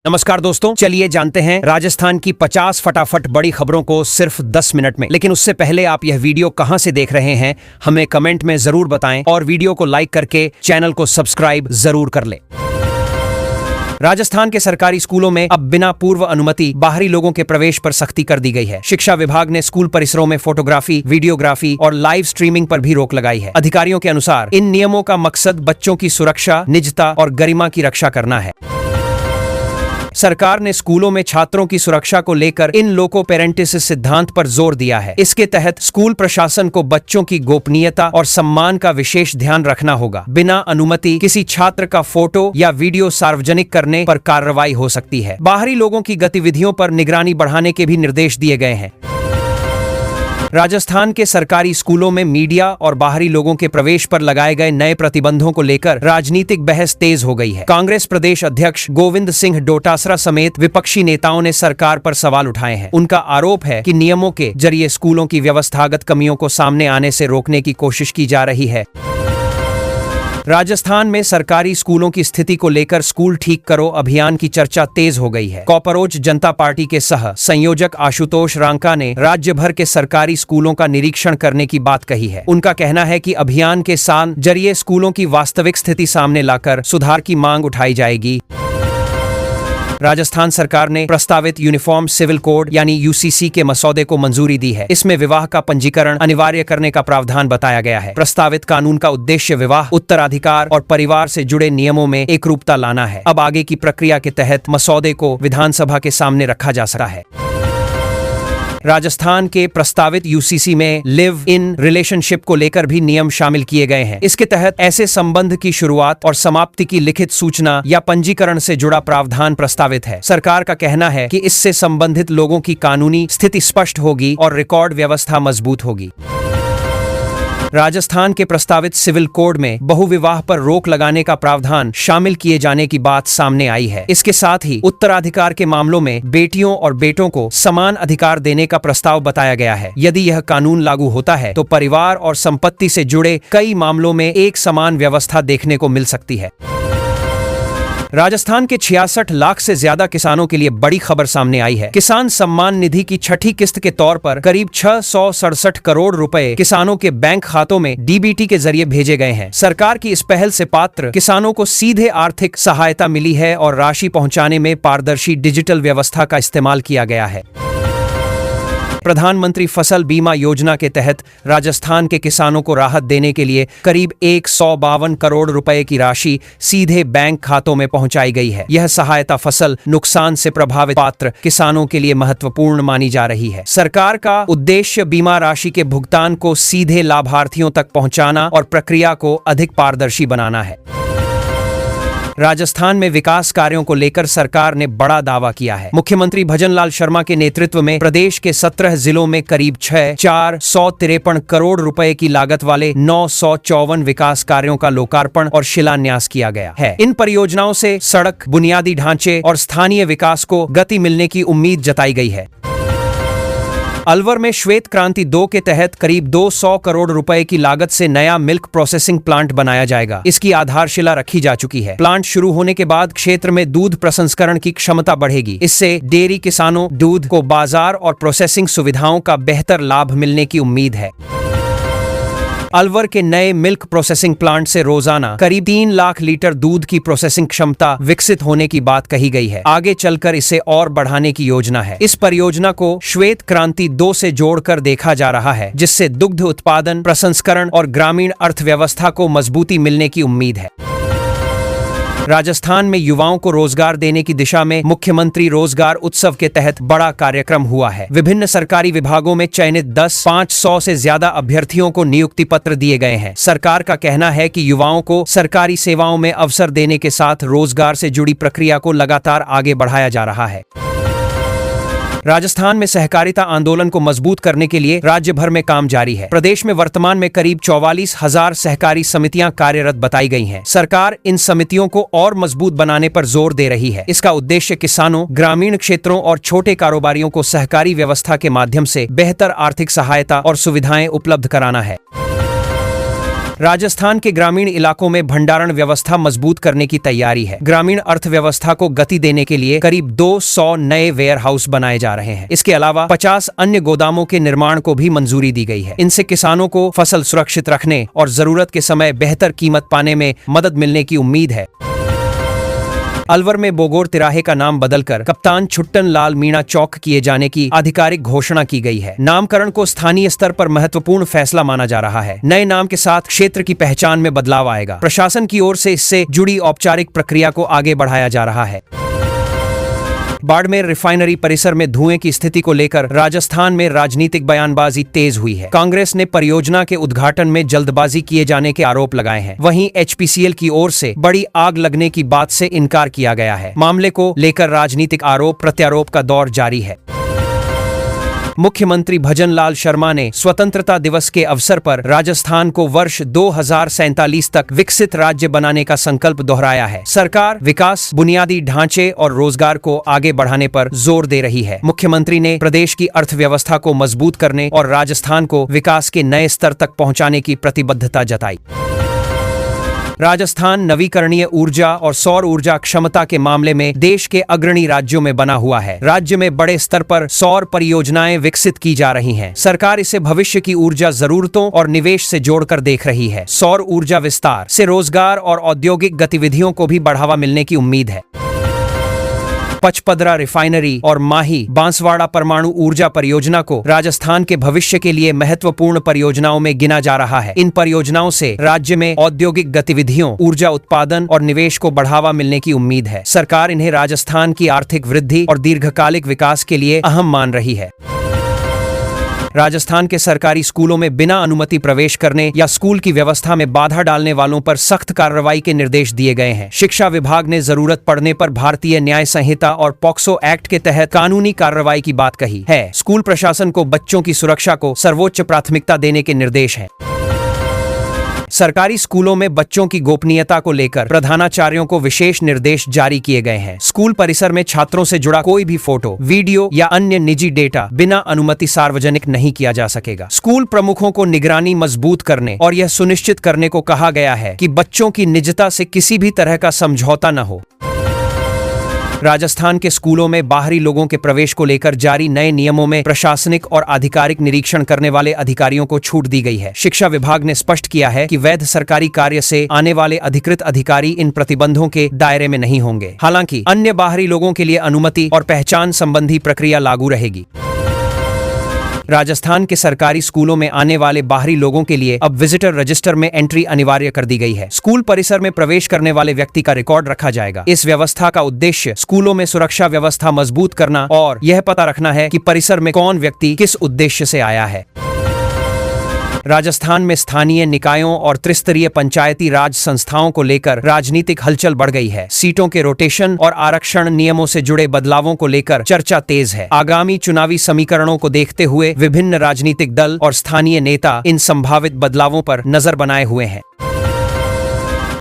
नमस्कार दोस्तों, चलिए जानते हैं राजस्थान की 50 फटाफट बड़ी खबरों को सिर्फ 10 मिनट में। लेकिन उससे पहले आप यह वीडियो कहां से देख रहे हैं हमें कमेंट में जरूर बताएं और वीडियो को लाइक करके चैनल को सब्सक्राइब जरूर कर लें। राजस्थान के सरकारी स्कूलों में अब बिना पूर्व अनुमति बाहरी लोगों के प्रवेश पर सख्ती कर दी गई है। शिक्षा विभाग ने स्कूल परिसरों में फोटोग्राफी, वीडियोग्राफी और लाइव स्ट्रीमिंग पर भी रोक लगाई है। अधिकारियों के अनुसार इन नियमों का मकसद बच्चों की सुरक्षा, निजता और गरिमा की रक्षा करना है। सरकार ने स्कूलों में छात्रों की सुरक्षा को लेकर इन लोको पेरेंटिस सिद्धांत पर जोर दिया है। इसके तहत स्कूल प्रशासन को बच्चों की गोपनीयता और सम्मान का विशेष ध्यान रखना होगा। बिना अनुमति किसी छात्र का फोटो या वीडियो सार्वजनिक करने पर कार्रवाई हो सकती है। बाहरी लोगों की गतिविधियों पर निगरानी बढ़ाने के भी निर्देश दिए गए हैं। राजस्थान के सरकारी स्कूलों में मीडिया और बाहरी लोगों के प्रवेश पर लगाए गए नए प्रतिबंधों को लेकर राजनीतिक बहस तेज हो गई है। कांग्रेस प्रदेश अध्यक्ष गोविंद सिंह डोटासरा समेत विपक्षी नेताओं ने सरकार पर सवाल उठाए हैं। उनका आरोप है कि नियमों के जरिए स्कूलों की व्यवस्थागत कमियों को सामने आने से रोकने की कोशिश की जा रही है। राजस्थान में सरकारी स्कूलों की स्थिति को लेकर स्कूल ठीक करो अभियान की चर्चा तेज हो गई है। कॉकरोच जनता पार्टी के सह संयोजक आशुतोष रांका ने राज्य भर के सरकारी स्कूलों का निरीक्षण करने की बात कही है। उनका कहना है कि अभियान के जरिए स्कूलों की वास्तविक स्थिति सामने लाकर सुधार की मांग उठाई जाएगी। राजस्थान सरकार ने प्रस्तावित यूनिफॉर्म सिविल कोड यानी यूसीसी के मसौदे को मंजूरी दी है। इसमें विवाह का पंजीकरण अनिवार्य करने का प्रावधान बताया गया है। प्रस्तावित कानून का उद्देश्य विवाह, उत्तराधिकार और परिवार से जुड़े नियमों में एकरूपता लाना है। अब आगे की प्रक्रिया के तहत मसौदे को विधानसभा के सामने रखा जा सकता है। राजस्थान के प्रस्तावित यूसीसी में लिव इन रिलेशनशिप को लेकर भी नियम शामिल किए गए हैं। इसके तहत ऐसे संबंध की शुरुआत और समाप्ति की लिखित सूचना या पंजीकरण से जुड़ा प्रावधान प्रस्तावित है। सरकार का कहना है कि इससे संबंधित लोगों की कानूनी स्थिति स्पष्ट होगी और रिकॉर्ड व्यवस्था मजबूत होगी। राजस्थान के प्रस्तावित सिविल कोड में बहुविवाह पर रोक लगाने का प्रावधान शामिल किए जाने की बात सामने आई है। इसके साथ ही उत्तराधिकार के मामलों में बेटियों और बेटों को समान अधिकार देने का प्रस्ताव बताया गया है। यदि यह कानून लागू होता है तो परिवार और संपत्ति से जुड़े कई मामलों में एक समान व्यवस्था देखने को मिल सकती है। राजस्थान के 66 लाख से ज्यादा किसानों के लिए बड़ी खबर सामने आई है। किसान सम्मान निधि की छठी किस्त के तौर पर करीब 667 करोड़ रुपए किसानों के बैंक खातों में डीबीटी के जरिए भेजे गए हैं। सरकार की इस पहल से पात्र किसानों को सीधे आर्थिक सहायता मिली है और राशि पहुंचाने में पारदर्शी डिजिटल व्यवस्था का इस्तेमाल किया गया है। प्रधानमंत्री फसल बीमा योजना के तहत राजस्थान के किसानों को राहत देने के लिए करीब 152 करोड़ रुपए की राशि सीधे बैंक खातों में पहुंचाई गई है। यह सहायता फसल नुकसान से प्रभावित पात्र किसानों के लिए महत्वपूर्ण मानी जा रही है। सरकार का उद्देश्य बीमा राशि के भुगतान को सीधे लाभार्थियों तक पहुंचाना और प्रक्रिया को अधिक पारदर्शी बनाना है। राजस्थान में विकास कार्यों को लेकर सरकार ने बड़ा दावा किया है। मुख्यमंत्री भजनलाल शर्मा के नेतृत्व में प्रदेश के 17 जिलों में करीब 453 करोड़ रुपए की लागत वाले 954 विकास कार्यों का लोकार्पण और शिलान्यास किया गया है। इन परियोजनाओं से सड़क, बुनियादी ढांचे और स्थानीय विकास को गति मिलने की उम्मीद जताई गई है। अलवर में श्वेत क्रांति 2 के तहत करीब 200 करोड़ रुपए की लागत से नया मिल्क प्रोसेसिंग प्लांट बनाया जाएगा। इसकी आधारशिला रखी जा चुकी है। प्लांट शुरू होने के बाद क्षेत्र में दूध प्रसंस्करण की क्षमता बढ़ेगी। इससे डेयरी किसानों दूध को बाजार और प्रोसेसिंग सुविधाओं का बेहतर लाभ मिलने की उम्मीद है। अलवर के नए मिल्क प्रोसेसिंग प्लांट से रोजाना करीब 3 लाख लीटर दूध की प्रोसेसिंग क्षमता विकसित होने की बात कही गई है। आगे चलकर इसे और बढ़ाने की योजना है। इस परियोजना को श्वेत क्रांति 2 से जोड़कर देखा जा रहा है, जिससे दुग्ध उत्पादन, प्रसंस्करण और ग्रामीण अर्थव्यवस्था को मजबूती मिलने की उम्मीद है। राजस्थान में युवाओं को रोजगार देने की दिशा में मुख्यमंत्री रोजगार उत्सव के तहत बड़ा कार्यक्रम हुआ है। विभिन्न सरकारी विभागों में चयनित 500 से ज्यादा अभ्यर्थियों को नियुक्ति पत्र दिए गए हैं। सरकार का कहना है कि युवाओं को सरकारी सेवाओं में अवसर देने के साथ रोजगार से जुड़ी प्रक्रिया को लगातार आगे बढ़ाया जा रहा है। राजस्थान में सहकारिता आंदोलन को मजबूत करने के लिए राज्य भर में काम जारी है। प्रदेश में वर्तमान में करीब 44,000 सहकारी समितियां कार्यरत बताई गई हैं। सरकार इन समितियों को और मजबूत बनाने पर जोर दे रही है। इसका उद्देश्य किसानों, ग्रामीण क्षेत्रों और छोटे कारोबारियों को सहकारी व्यवस्था के माध्यम से बेहतर आर्थिक सहायता और सुविधाएं उपलब्ध कराना है। राजस्थान के ग्रामीण इलाकों में भंडारण व्यवस्था मजबूत करने की तैयारी है। ग्रामीण अर्थव्यवस्था को गति देने के लिए करीब 200 नए वेयर हाउस बनाए जा रहे हैं। इसके अलावा 50 अन्य गोदामों के निर्माण को भी मंजूरी दी गई है। इनसे किसानों को फसल सुरक्षित रखने और जरूरत के समय बेहतर कीमत पाने में मदद मिलने की उम्मीद है। अलवर में बोगोर तिराहे का नाम बदलकर कप्तान छुट्टन लाल मीणा चौक किए जाने की आधिकारिक घोषणा की गई है। नामकरण को स्थानीय स्तर पर महत्वपूर्ण फैसला माना जा रहा है। नए नाम के साथ क्षेत्र की पहचान में बदलाव आएगा। प्रशासन की ओर से इससे जुड़ी औपचारिक प्रक्रिया को आगे बढ़ाया जा रहा है। बाड़मेर रिफाइनरी परिसर में धुएं की स्थिति को लेकर राजस्थान में राजनीतिक बयानबाजी तेज हुई है। कांग्रेस ने परियोजना के उद्घाटन में जल्दबाजी किए जाने के आरोप लगाए हैं। वहीं एचपीसीएल की ओर से बड़ी आग लगने की बात से इनकार किया गया है। मामले को लेकर राजनीतिक आरोप प्रत्यारोप का दौर जारी है। मुख्यमंत्री भजनलाल शर्मा ने स्वतंत्रता दिवस के अवसर पर राजस्थान को वर्ष 2047 तक विकसित राज्य बनाने का संकल्प दोहराया है। सरकार विकास, बुनियादी ढांचे और रोजगार को आगे बढ़ाने पर जोर दे रही है। मुख्यमंत्री ने प्रदेश की अर्थव्यवस्था को मजबूत करने और राजस्थान को विकास के नए स्तर तक पहुंचाने की प्रतिबद्धता जताई। राजस्थान नवीकरणीय ऊर्जा और सौर ऊर्जा क्षमता के मामले में देश के अग्रणी राज्यों में बना हुआ है। राज्य में बड़े स्तर पर सौर परियोजनाएं विकसित की जा रही हैं। सरकार इसे भविष्य की ऊर्जा जरूरतों और निवेश से जोड़कर देख रही है। सौर ऊर्जा विस्तार से रोजगार और औद्योगिक गतिविधियों को भी बढ़ावा मिलने की उम्मीद है। पचपदरा रिफाइनरी और माही बांसवाड़ा परमाणु ऊर्जा परियोजना को राजस्थान के भविष्य के लिए महत्वपूर्ण परियोजनाओं में गिना जा रहा है। इन परियोजनाओं से राज्य में औद्योगिक गतिविधियों, ऊर्जा उत्पादन और निवेश को बढ़ावा मिलने की उम्मीद है। सरकार इन्हें राजस्थान की आर्थिक वृद्धि और दीर्घकालिक विकास के लिए अहम मान रही है। राजस्थान के सरकारी स्कूलों में बिना अनुमति प्रवेश करने या स्कूल की व्यवस्था में बाधा डालने वालों पर सख्त कार्रवाई के निर्देश दिए गए हैं। शिक्षा विभाग ने जरूरत पड़ने पर भारतीय न्याय संहिता और पॉक्सो एक्ट के तहत कानूनी कार्रवाई की बात कही है। स्कूल प्रशासन को बच्चों की सुरक्षा को सर्वोच्च प्राथमिकता देने के निर्देश हैं। सरकारी स्कूलों में बच्चों की गोपनीयता को लेकर प्रधानाचार्यों को विशेष निर्देश जारी किए गए हैं। स्कूल परिसर में छात्रों से जुड़ा कोई भी फोटो, वीडियो या अन्य निजी डेटा बिना अनुमति सार्वजनिक नहीं किया जा सकेगा। स्कूल प्रमुखों को निगरानी मजबूत करने और यह सुनिश्चित करने को कहा गया है कि बच्चों की निजता से किसी भी तरह का समझौता न हो। राजस्थान के स्कूलों में बाहरी लोगों के प्रवेश को लेकर जारी नए नियमों में प्रशासनिक और आधिकारिक निरीक्षण करने वाले अधिकारियों को छूट दी गई है। शिक्षा विभाग ने स्पष्ट किया है कि वैध सरकारी कार्य से आने वाले अधिकृत अधिकारी इन प्रतिबंधों के दायरे में नहीं होंगे। हालांकि अन्य बाहरी लोगों के लिए अनुमति और पहचान संबंधी प्रक्रिया लागू रहेगी। राजस्थान के सरकारी स्कूलों में आने वाले बाहरी लोगों के लिए अब विजिटर रजिस्टर में एंट्री अनिवार्य कर दी गई है। स्कूल परिसर में प्रवेश करने वाले व्यक्ति का रिकॉर्ड रखा जाएगा। इस व्यवस्था का उद्देश्य स्कूलों में सुरक्षा व्यवस्था मजबूत करना और यह पता रखना है कि परिसर में कौन व्यक्ति किस उद्देश्य से आया है। राजस्थान में स्थानीय निकायों और त्रिस्तरीय पंचायती राज संस्थाओं को लेकर राजनीतिक हलचल बढ़ गई है। सीटों के रोटेशन और आरक्षण नियमों से जुड़े बदलावों को लेकर चर्चा तेज है। आगामी चुनावी समीकरणों को देखते हुए विभिन्न राजनीतिक दल और स्थानीय नेता इन संभावित बदलावों पर नजर बनाए हुए हैं।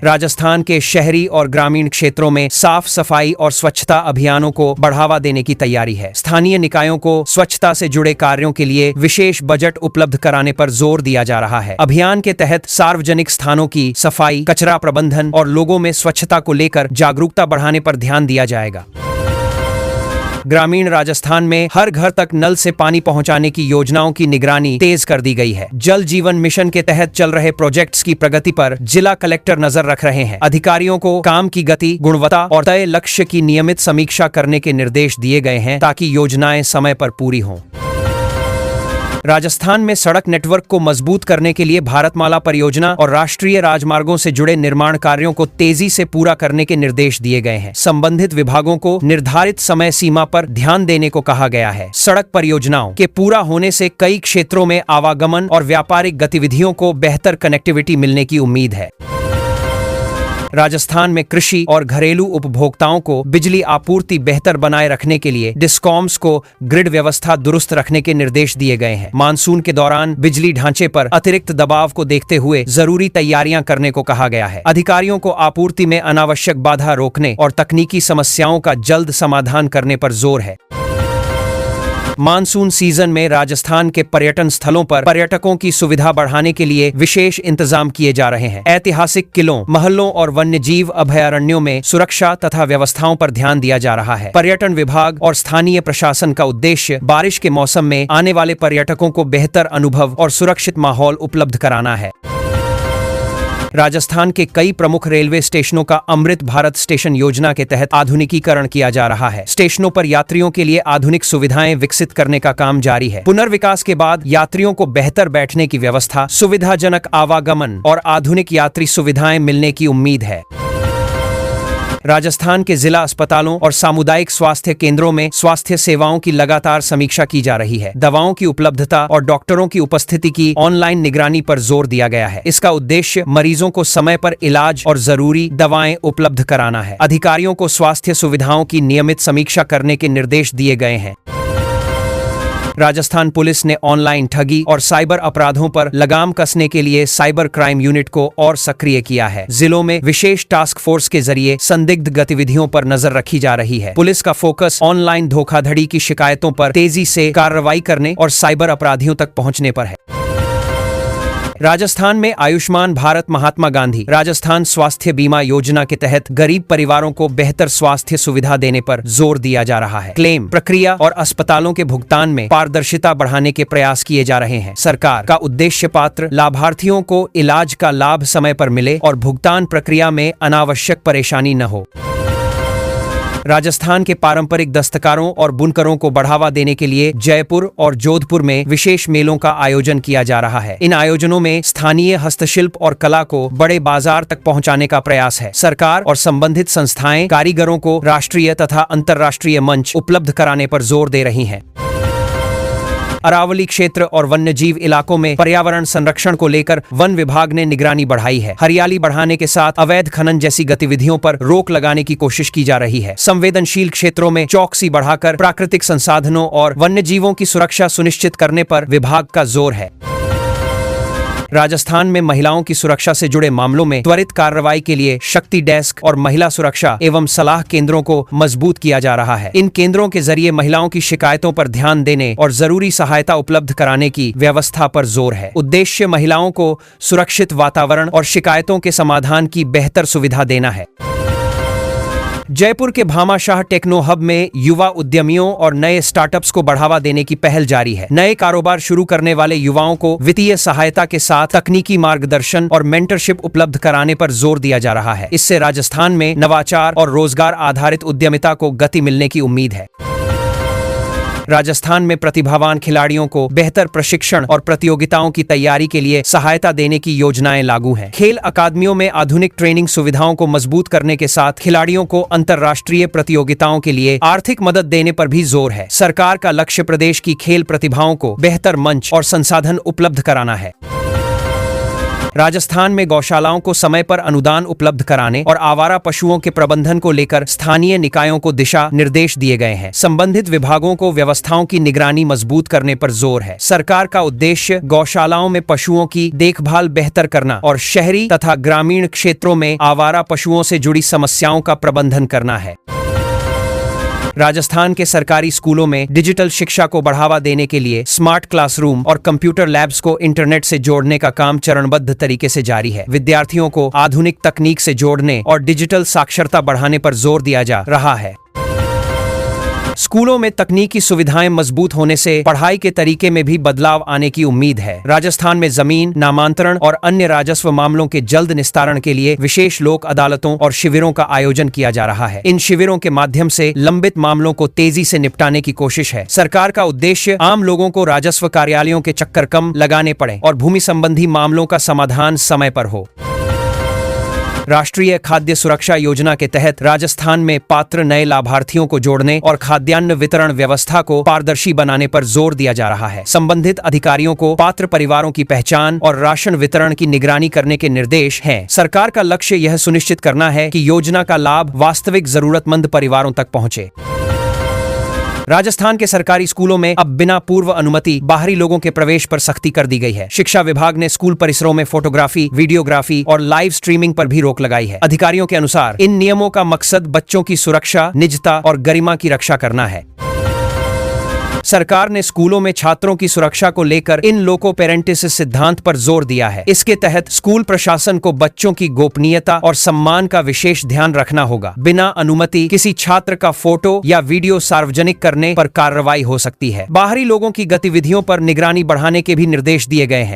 राजस्थान के शहरी और ग्रामीण क्षेत्रों में साफ सफाई और स्वच्छता अभियानों को बढ़ावा देने की तैयारी है। स्थानीय निकायों को स्वच्छता से जुड़े कार्यों के लिए विशेष बजट उपलब्ध कराने पर जोर दिया जा रहा है। अभियान के तहत सार्वजनिक स्थानों की सफाई, कचरा प्रबंधन और लोगों में स्वच्छता को लेकर जागरूकता बढ़ाने पर ध्यान दिया जाएगा। ग्रामीण राजस्थान में हर घर तक नल से पानी पहुंचाने की योजनाओं की निगरानी तेज कर दी गई है। जल जीवन मिशन के तहत चल रहे प्रोजेक्ट्स की प्रगति पर जिला कलेक्टर नजर रख रहे हैं। अधिकारियों को काम की गति, गुणवत्ता और तय लक्ष्य की नियमित समीक्षा करने के निर्देश दिए गए हैं ताकि योजनाएं समय पर पूरी हों। राजस्थान में सड़क नेटवर्क को मजबूत करने के लिए भारतमाला परियोजना और राष्ट्रीय राजमार्गों से जुड़े निर्माण कार्यों को तेजी से पूरा करने के निर्देश दिए गए हैं। संबंधित विभागों को निर्धारित समय सीमा पर ध्यान देने को कहा गया है। सड़क परियोजनाओं के पूरा होने से कई क्षेत्रों में आवागमन और व्यापारिक गतिविधियों को बेहतर कनेक्टिविटी मिलने की उम्मीद है। राजस्थान में कृषि और घरेलू उपभोक्ताओं को बिजली आपूर्ति बेहतर बनाए रखने के लिए डिस्कॉम्स को ग्रिड व्यवस्था दुरुस्त रखने के निर्देश दिए गए हैं। मानसून के दौरान बिजली ढांचे पर अतिरिक्त दबाव को देखते हुए जरूरी तैयारियां करने को कहा गया है। अधिकारियों को आपूर्ति में अनावश्यक बाधा रोकने और तकनीकी समस्याओं का जल्द समाधान करने पर जोर है। मानसून सीजन में राजस्थान के पर्यटन स्थलों पर पर्यटकों की सुविधा बढ़ाने के लिए विशेष इंतजाम किए जा रहे हैं। ऐतिहासिक किलों, महलों और वन्यजीव अभयारण्यों में सुरक्षा तथा व्यवस्थाओं पर ध्यान दिया जा रहा है। पर्यटन विभाग और स्थानीय प्रशासन का उद्देश्य बारिश के मौसम में आने वाले पर्यटकों को बेहतर अनुभव और सुरक्षित माहौल उपलब्ध कराना है। राजस्थान के कई प्रमुख रेलवे स्टेशनों का अमृत भारत स्टेशन योजना के तहत आधुनिकीकरण किया जा रहा है। स्टेशनों पर यात्रियों के लिए आधुनिक सुविधाएं विकसित करने का काम जारी है। पुनर्विकास के बाद यात्रियों को बेहतर बैठने की व्यवस्था, सुविधाजनक आवागमन और आधुनिक यात्री सुविधाएं मिलने की उम्मीद है। राजस्थान के जिला अस्पतालों और सामुदायिक स्वास्थ्य केंद्रों में स्वास्थ्य सेवाओं की लगातार समीक्षा की जा रही है। दवाओं की उपलब्धता और डॉक्टरों की उपस्थिति की ऑनलाइन निगरानी पर जोर दिया गया है। इसका उद्देश्य मरीजों को समय पर इलाज और जरूरी दवाएं उपलब्ध कराना है। अधिकारियों को स्वास्थ्य सुविधाओं की नियमित समीक्षा करने के निर्देश दिए गए हैं। राजस्थान पुलिस ने ऑनलाइन ठगी और साइबर अपराधों पर लगाम कसने के लिए साइबर क्राइम यूनिट को और सक्रिय किया है। जिलों में विशेष टास्क फोर्स के जरिए संदिग्ध गतिविधियों पर नजर रखी जा रही है। पुलिस का फोकस ऑनलाइन धोखाधड़ी की शिकायतों पर तेजी से कार्रवाई करने और साइबर अपराधियों तक पहुंचने पर है। राजस्थान में आयुष्मान भारत महात्मा गांधी राजस्थान स्वास्थ्य बीमा योजना के तहत गरीब परिवारों को बेहतर स्वास्थ्य सुविधा देने पर जोर दिया जा रहा है। क्लेम प्रक्रिया और अस्पतालों के भुगतान में पारदर्शिता बढ़ाने के प्रयास किए जा रहे हैं। सरकार का उद्देश्य पात्र लाभार्थियों को इलाज का लाभ समय पर मिले और भुगतान प्रक्रिया में अनावश्यक परेशानी न हो। राजस्थान के पारंपरिक दस्तकारों और बुनकरों को बढ़ावा देने के लिए जयपुर और जोधपुर में विशेष मेलों का आयोजन किया जा रहा है। इन आयोजनों में स्थानीय हस्तशिल्प और कला को बड़े बाजार तक पहुंचाने का प्रयास है। सरकार और संबंधित संस्थाएं कारीगरों को राष्ट्रीय तथा अंतर्राष्ट्रीय मंच उपलब्ध कराने पर जोर दे रही हैं। अरावली क्षेत्र और वन्यजीव इलाकों में पर्यावरण संरक्षण को लेकर वन विभाग ने निगरानी बढ़ाई है। हरियाली बढ़ाने के साथ अवैध खनन जैसी गतिविधियों पर रोक लगाने की कोशिश की जा रही है। संवेदनशील क्षेत्रों में चौकसी बढ़ाकर प्राकृतिक संसाधनों और वन्यजीवों की सुरक्षा सुनिश्चित करने पर विभाग का जोर है। राजस्थान में महिलाओं की सुरक्षा से जुड़े मामलों में त्वरित कार्रवाई के लिए शक्ति डेस्क और महिला सुरक्षा एवं सलाह केंद्रों को मजबूत किया जा रहा है। इन केंद्रों के जरिए महिलाओं की शिकायतों पर ध्यान देने और जरूरी सहायता उपलब्ध कराने की व्यवस्था पर जोर है। उद्देश्य महिलाओं को सुरक्षित वातावरण और शिकायतों के समाधान की बेहतर सुविधा देना है। जयपुर के भामाशाह टेक्नो हब में युवा उद्यमियों और नए स्टार्टअप्स को बढ़ावा देने की पहल जारी है। नए कारोबार शुरू करने वाले युवाओं को वित्तीय सहायता के साथ तकनीकी मार्गदर्शन और मेंटरशिप उपलब्ध कराने पर जोर दिया जा रहा है। इससे राजस्थान में नवाचार और रोजगार आधारित उद्यमिता को गति मिलने की उम्मीद है। राजस्थान में प्रतिभावान खिलाड़ियों को बेहतर प्रशिक्षण और प्रतियोगिताओं की तैयारी के लिए सहायता देने की योजनाएं लागू हैं। खेल अकादमियों में आधुनिक ट्रेनिंग सुविधाओं को मजबूत करने के साथ खिलाड़ियों को अंतर्राष्ट्रीय प्रतियोगिताओं के लिए आर्थिक मदद देने पर भी जोर है। सरकार का लक्ष्य प्रदेश की खेल प्रतिभाओं को बेहतर मंच और संसाधन उपलब्ध कराना है। राजस्थान में गौशालाओं को समय पर अनुदान उपलब्ध कराने और आवारा पशुओं के प्रबंधन को लेकर स्थानीय निकायों को दिशा निर्देश दिए गए हैं। संबंधित विभागों को व्यवस्थाओं की निगरानी मजबूत करने पर जोर है। सरकार का उद्देश्य गौशालाओं में पशुओं की देखभाल बेहतर करना और शहरी तथा ग्रामीण क्षेत्रों में आवारा पशुओं से जुड़ी समस्याओं का प्रबंधन करना है। राजस्थान के सरकारी स्कूलों में डिजिटल शिक्षा को बढ़ावा देने के लिए स्मार्ट क्लासरूम और कंप्यूटर लैब्स को इंटरनेट से जोड़ने का काम चरणबद्ध तरीके से जारी है। विद्यार्थियों को आधुनिक तकनीक से जोड़ने और डिजिटल साक्षरता बढ़ाने पर जोर दिया जा रहा है। स्कूलों में तकनीकी सुविधाएं मजबूत होने से पढ़ाई के तरीके में भी बदलाव आने की उम्मीद है। राजस्थान में जमीन नामांतरण और अन्य राजस्व मामलों के जल्द निस्तारण के लिए विशेष लोक अदालतों और शिविरों का आयोजन किया जा रहा है। इन शिविरों के माध्यम से लंबित मामलों को तेजी से निपटाने की कोशिश है। सरकार का उद्देश्य आम लोगों को राजस्व कार्यालयों के चक्कर कम लगाने पड़े और भूमि संबंधी मामलों का समाधान समय पर हो। राष्ट्रीय खाद्य सुरक्षा योजना के तहत राजस्थान में पात्र नए लाभार्थियों को जोड़ने और खाद्यान्न वितरण व्यवस्था को पारदर्शी बनाने पर जोर दिया जा रहा है। संबंधित अधिकारियों को पात्र परिवारों की पहचान और राशन वितरण की निगरानी करने के निर्देश हैं। सरकार का लक्ष्य यह सुनिश्चित करना है कि योजना का लाभ वास्तविक जरूरतमंद परिवारों तक पहुंचे। राजस्थान के सरकारी स्कूलों में अब बिना पूर्व अनुमति बाहरी लोगों के प्रवेश पर सख्ती कर दी गई है। शिक्षा विभाग ने स्कूल परिसरों में फोटोग्राफी, वीडियोग्राफी और लाइव स्ट्रीमिंग पर भी रोक लगाई है। अधिकारियों के अनुसार इन नियमों का मकसद बच्चों की सुरक्षा, निजता और गरिमा की रक्षा करना है। सरकार ने स्कूलों में छात्रों की सुरक्षा को लेकर इन लोको पेरेंटिस सिद्धांत पर जोर दिया है। इसके तहत स्कूल प्रशासन को बच्चों की गोपनीयता और सम्मान का विशेष ध्यान रखना होगा। बिना अनुमति किसी छात्र का फोटो या वीडियो सार्वजनिक करने पर कार्रवाई हो सकती है। बाहरी लोगों की गतिविधियों पर निगरानी बढ़ाने के भी निर्देश दिए गए हैं।